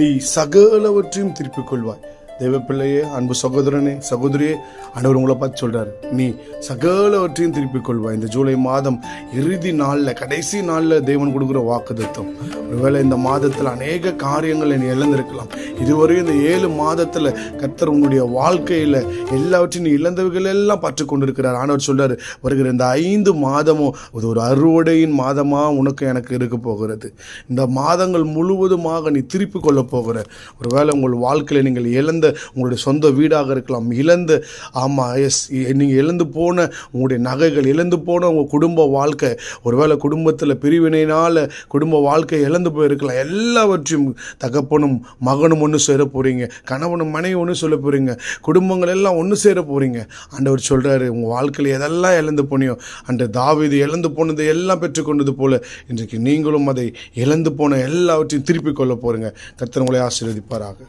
நீ சகலவற்றையும் திருப்பிக் கொள்வாய். தேவ பிள்ளையே, அன்பு சகோதரனே, சகோதரியே, ஆண்டவர் உங்களை பார்த்து சொல்றாரு, நீ சகலவற்றையும் திருப்பிக் கொள்வாய். இந்த ஜூலை மாதம் இறுதி நாளில், கடைசி நாளில் தேவன் கொடுக்குற வாக்குத்தத்தம். ஒருவேளை இந்த மாதத்தில் அநேக காரியங்களை நீ இழந்திருக்கலாம். இதுவரையும் இந்த 7 மாதத்தில் கர்த்தர் உன்னுடைய வாழ்க்கையில் எல்லாவற்றையும் நீ இழந்தவைகள் எல்லாம் பற்று கொண்டிருக்கிறார். ஆண்டவர் சொல்றாரு, வருகிற இந்த 5 மாதமும் இது ஒரு அறுவடையின் மாதமாக உனக்கு எனக்கு இருக்க போகிறது. இந்த மாதங்கள் முழுவதுமாக நீ திருப்பி கொள்ள போகிற. ஒருவேளை உங்கள் வாழ்க்கையில் நீங்கள் இழந்த உங்களுடைய சொந்த வீடாக இருக்கலாம், இழந்து நீங்கள் இழந்து போன உங்களுடைய நகைகள், இழந்து போன உங்கள் குடும்ப வாழ்க்கை, ஒருவேளை குடும்பத்தில் பிரிவினையினால் குடும்ப வாழ்க்கை இழந்து போயிருக்கலாம். எல்லாவற்றையும் தகப்பனும் மகனும் ஒன்று சேர போகிறீங்க, கணவனும் மனைவி ஒன்று சொல்ல போகிறீங்க, குடும்பங்கள் எல்லாம் ஒன்று சேர போகிறீங்க. ஆண்டவர் சொல்கிறாரு, உங்கள் வாழ்க்கையில் எதெல்லாம் இழந்து போனியோ, அந்த தாவீது இழந்து போனதை எல்லாம் பெற்றுக்கொண்டது போல இன்றைக்கு நீங்களும் அதை இழந்து போன எல்லாவற்றையும் திருப்பிக் கொள்ள போகிறீங்க. கர்த்தர் உங்களை ஆசீர்வதிப்பாராக.